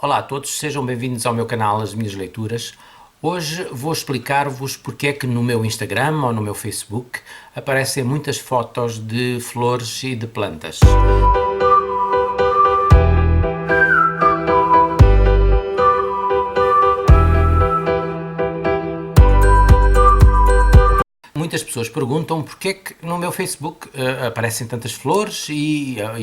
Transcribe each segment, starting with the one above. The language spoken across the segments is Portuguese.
Olá a todos, sejam bem-vindos ao meu canal As Minhas Leituras. Hoje vou explicar-vos porque é que no meu Instagram ou no meu Facebook aparecem muitas fotos de flores e de plantas. Muitas pessoas perguntam porque é que no meu Facebook aparecem tantas flores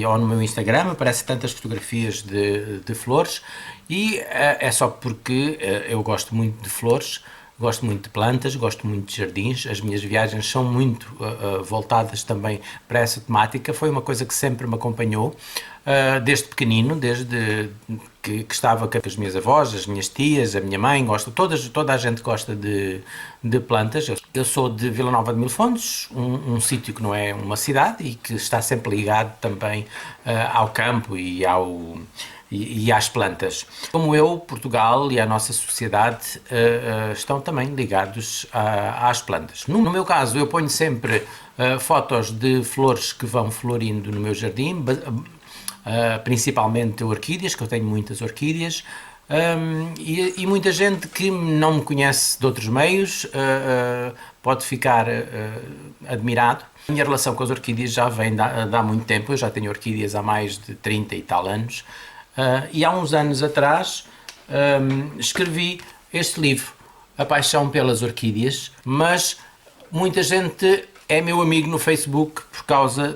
ou no meu Instagram aparecem tantas fotografias de flores e é só porque eu gosto muito de flores, gosto muito de plantas, gosto muito de jardins. As minhas viagens são muito voltadas também para essa temática. Foi uma coisa que sempre me acompanhou desde pequenino, desde que estava com as minhas avós, as minhas tias, a minha mãe, toda a gente gosta de plantas. Eu sou de Vila Nova de Mil Fontes, um sítio que não é uma cidade e que está sempre ligado também ao campo e às plantas. Como eu, Portugal e a nossa sociedade estão também ligados às plantas. No meu caso, eu ponho sempre fotos de flores que vão florindo no meu jardim, principalmente orquídeas, que eu tenho muitas orquídeas, e muita gente que não me conhece de outros meios pode ficar admirado. A minha relação com as orquídeas já vem de há muito tempo, eu já tenho orquídeas há mais de 30 e tal anos, e há uns anos atrás escrevi este livro, A Paixão pelas Orquídeas, mas muita gente é meu amigo no Facebook por causa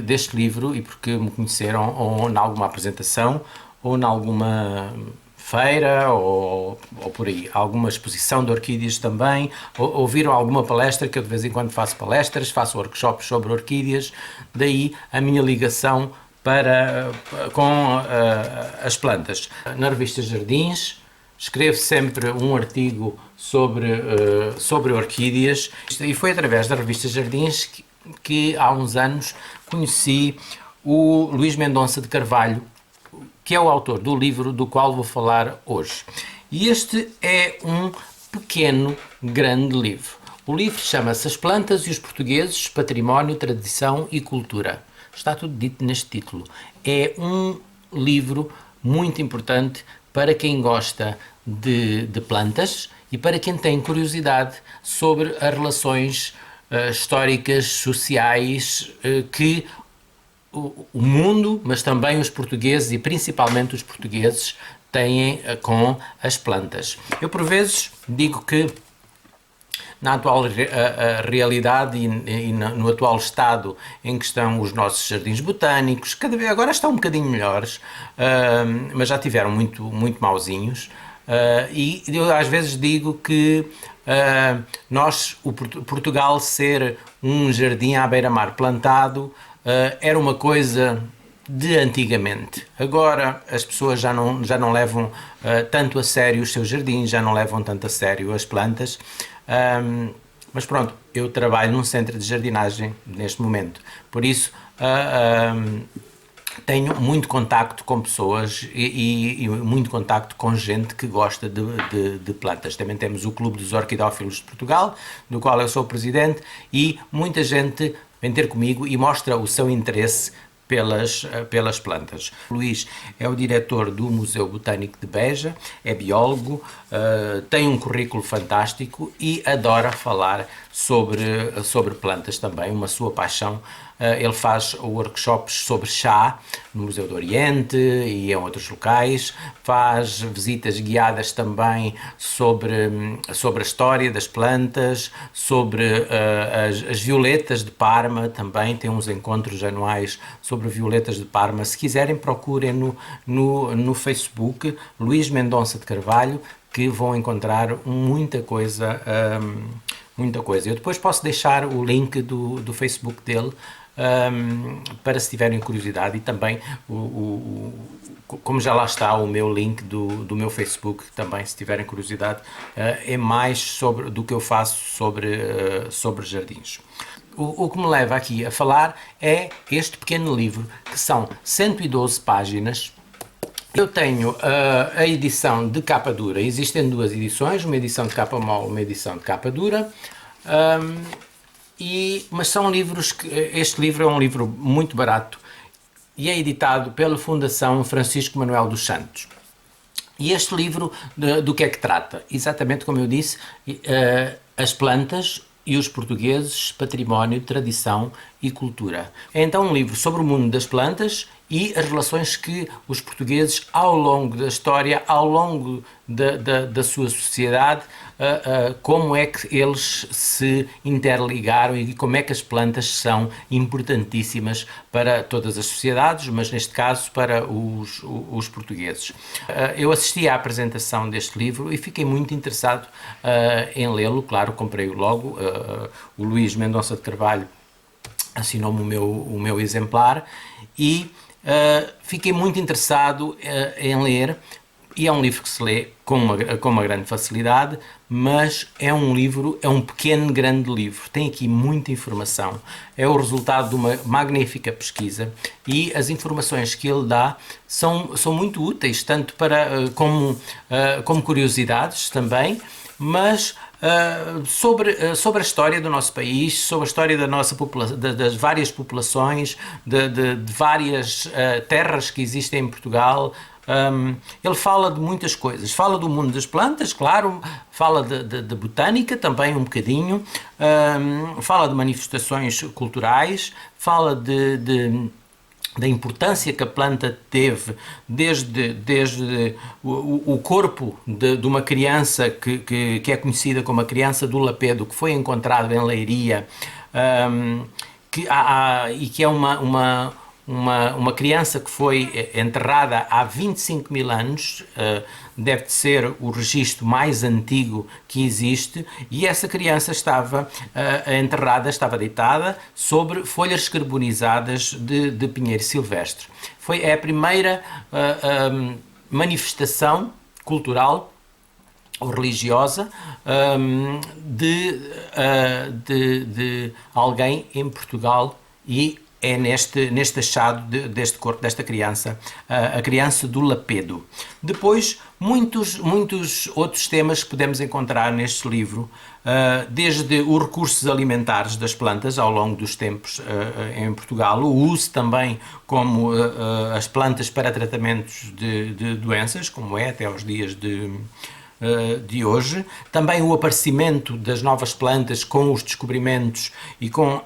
deste livro e porque me conheceram ou em alguma apresentação ou em alguma feira ou por aí, alguma exposição de orquídeas também, ou viram alguma palestra, que eu de vez em quando faço palestras, faço workshops sobre orquídeas, daí a minha ligação com as plantas. Na revista Jardins escrevo sempre um artigo sobre orquídeas e foi através da revista Jardins que há uns anos conheci o Luís Mendonça de Carvalho, que é o autor do livro do qual vou falar hoje. E este é um pequeno, grande livro. O livro chama-se As Plantas e os Portugueses, Património, Tradição e Cultura. Está tudo dito neste título. É um livro muito importante para quem gosta de plantas e para quem tem curiosidade sobre as relações históricas, sociais que o mundo, mas também os portugueses e principalmente os portugueses têm com as plantas. Eu por vezes digo que na atual realidade e no atual estado em que estão os nossos jardins botânicos, agora estão um bocadinho melhores, mas já tiveram muito mauzinhos, e eu às vezes digo que Portugal ser um jardim à beira-mar plantado era uma coisa de antigamente. Agora as pessoas já não levam tanto a sério os seus jardins, já não levam tanto a sério as plantas, mas pronto, eu trabalho num centro de jardinagem neste momento, por isso tenho muito contacto com pessoas e muito contacto com gente que gosta de plantas. Também temos o Clube dos Orquidófilos de Portugal, do qual eu sou presidente, e muita gente vem ter comigo e mostra o seu interesse pelas plantas. O Luís é o diretor do Museu Botânico de Beja, é biólogo, tem um currículo fantástico e adora falar sobre plantas também, uma sua paixão. Ele faz workshops sobre chá no Museu do Oriente e em outros locais, faz visitas guiadas também sobre a história das plantas, sobre as violetas de Parma também, tem uns encontros anuais sobre violetas de Parma. Se quiserem, procurem no Facebook Luís Mendonça de Carvalho, que vão encontrar muita coisa. Eu depois posso deixar o link do Facebook dele para se tiverem curiosidade, e também como já lá está o meu link do meu Facebook, também se tiverem curiosidade, é mais do que eu faço sobre jardins. O que me leva aqui a falar é este pequeno livro, que são 112 páginas. Eu tenho a edição de capa dura, existem duas edições, uma edição de capa mole, uma edição de capa dura, mas são livros este livro é um livro muito barato e é editado pela Fundação Francisco Manuel dos Santos. E este livro do que é que trata? Exatamente como eu disse, as plantas e os portugueses, património, tradição e cultura. É então um livro sobre o mundo das plantas e as relações que os portugueses, ao longo da história, ao longo da sua sociedade, como é que eles se interligaram e como é que as plantas são importantíssimas para todas as sociedades, mas neste caso para os portugueses. Eu assisti à apresentação deste livro e fiquei muito interessado em lê-lo, claro, comprei-o logo. O Luís Mendonça de Carvalho assinou-me o meu exemplar e fiquei muito interessado em ler, e é um livro que se lê com uma grande facilidade, mas é um pequeno grande livro, tem aqui muita informação, é o resultado de uma magnífica pesquisa e as informações que ele dá são muito úteis, tanto como curiosidades também, mas sobre a história do nosso país, sobre a história da nossa das várias populações, de várias terras que existem em Portugal. Ele fala de muitas coisas, fala do mundo das plantas, claro, fala de botânica também um bocadinho, fala de manifestações culturais, fala da importância que a planta teve desde o corpo de uma criança que é conhecida como a criança do Lapedo, que foi encontrado em Leiria, e que é uma criança que foi enterrada há 25 mil anos, deve ser o registro mais antigo que existe, e essa criança estava enterrada, estava deitada sobre folhas carbonizadas de pinheiro silvestre. É a primeira manifestação cultural ou religiosa de alguém em Portugal, e é neste achado deste corpo, desta criança, a criança do Lapedo. Depois, muitos outros temas que podemos encontrar neste livro, desde os recursos alimentares das plantas ao longo dos tempos em Portugal, o uso também como as plantas para tratamentos de doenças, como é até aos dias de hoje, também o aparecimento das novas plantas com os descobrimentos e com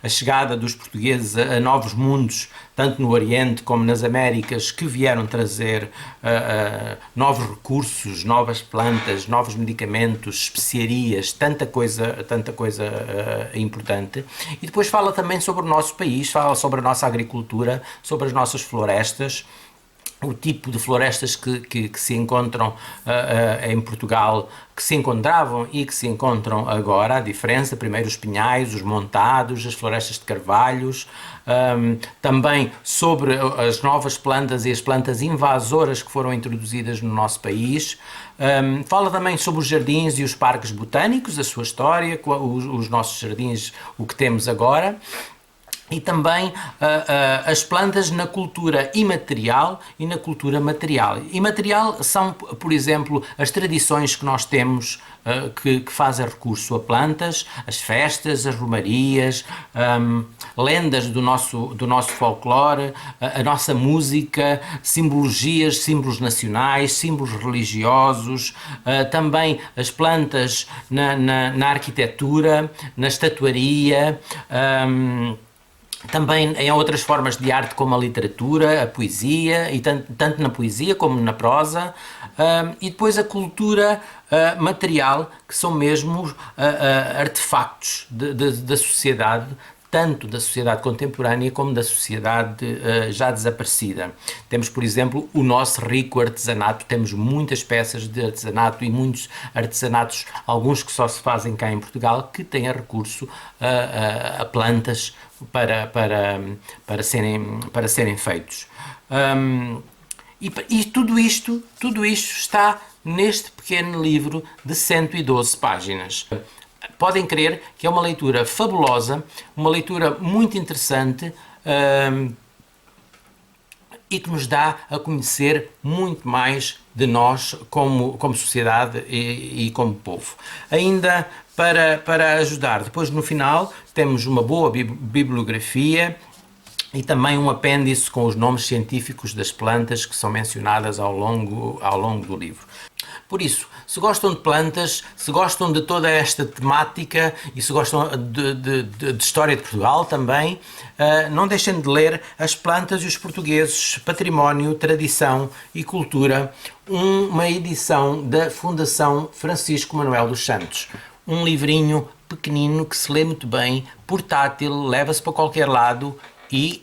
a chegada dos portugueses a novos mundos, tanto no Oriente como nas Américas, que vieram trazer novos recursos, novas plantas, novos medicamentos, especiarias, tanta coisa importante. E depois fala também sobre o nosso país, fala sobre a nossa agricultura, sobre as nossas florestas, o tipo de florestas que se encontram em Portugal, que se encontravam e que se encontram agora, a diferença, primeiro os pinhais, os montados, as florestas de carvalhos, também sobre as novas plantas e as plantas invasoras que foram introduzidas no nosso país. Fala também sobre os jardins e os parques botânicos, a sua história, os nossos jardins, o que temos agora. E também as plantas na cultura imaterial e na cultura material. Imaterial são, por exemplo, as tradições que nós temos que fazem recurso a plantas, as festas, as romarias, lendas do nosso folclore, a nossa música, simbologias, símbolos nacionais, símbolos religiosos, também as plantas na arquitetura, na estatuaria, também em outras formas de arte como a literatura, a poesia, e tanto na poesia como na prosa, e depois a cultura material, que são mesmo artefactos da sociedade, tanto da sociedade contemporânea como da sociedade já desaparecida. Temos, por exemplo, o nosso rico artesanato, temos muitas peças de artesanato e muitos artesanatos, alguns que só se fazem cá em Portugal, que têm recurso a plantas para serem feitos. E tudo isto está neste pequeno livro de 112 páginas. Podem crer que é uma leitura fabulosa, uma leitura muito interessante, e que nos dá a conhecer muito mais de nós como sociedade e como povo. Ainda para ajudar, depois no final temos uma boa bibliografia e também um apêndice com os nomes científicos das plantas que são mencionadas ao longo do livro. Por isso, se gostam de plantas, se gostam de toda esta temática e se gostam de história de Portugal também, não deixem de ler As Plantas e os Portugueses, Património, Tradição e Cultura, uma edição da Fundação Francisco Manuel dos Santos. Um livrinho pequenino que se lê muito bem, portátil, leva-se para qualquer lado e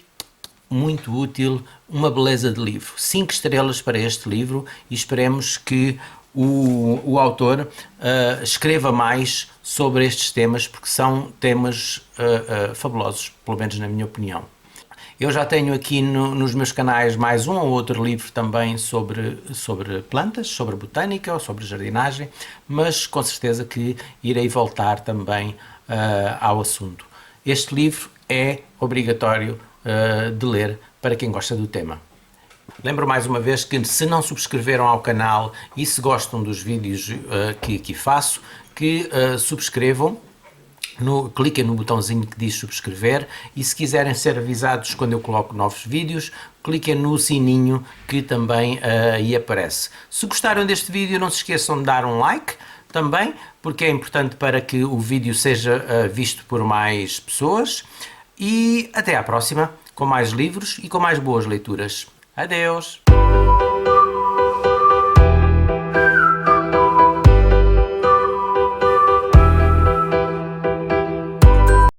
muito útil, uma beleza de livro. 5 estrelas para este livro e esperemos que o autor escreva mais sobre estes temas, porque são temas fabulosos, pelo menos na minha opinião. Eu já tenho aqui nos meus canais mais um ou outro livro também sobre plantas, sobre botânica ou sobre jardinagem, mas com certeza que irei voltar também ao assunto. Este livro é obrigatório de ler para quem gosta do tema. Lembro mais uma vez que se não subscreveram ao canal e se gostam dos vídeos que aqui faço, que subscrevam, cliquem no botãozinho que diz subscrever e se quiserem ser avisados quando eu coloco novos vídeos, cliquem no sininho que também aí aparece. Se gostaram deste vídeo, não se esqueçam de dar um like também, porque é importante para que o vídeo seja visto por mais pessoas. E até à próxima, com mais livros e com mais boas leituras. Adeus!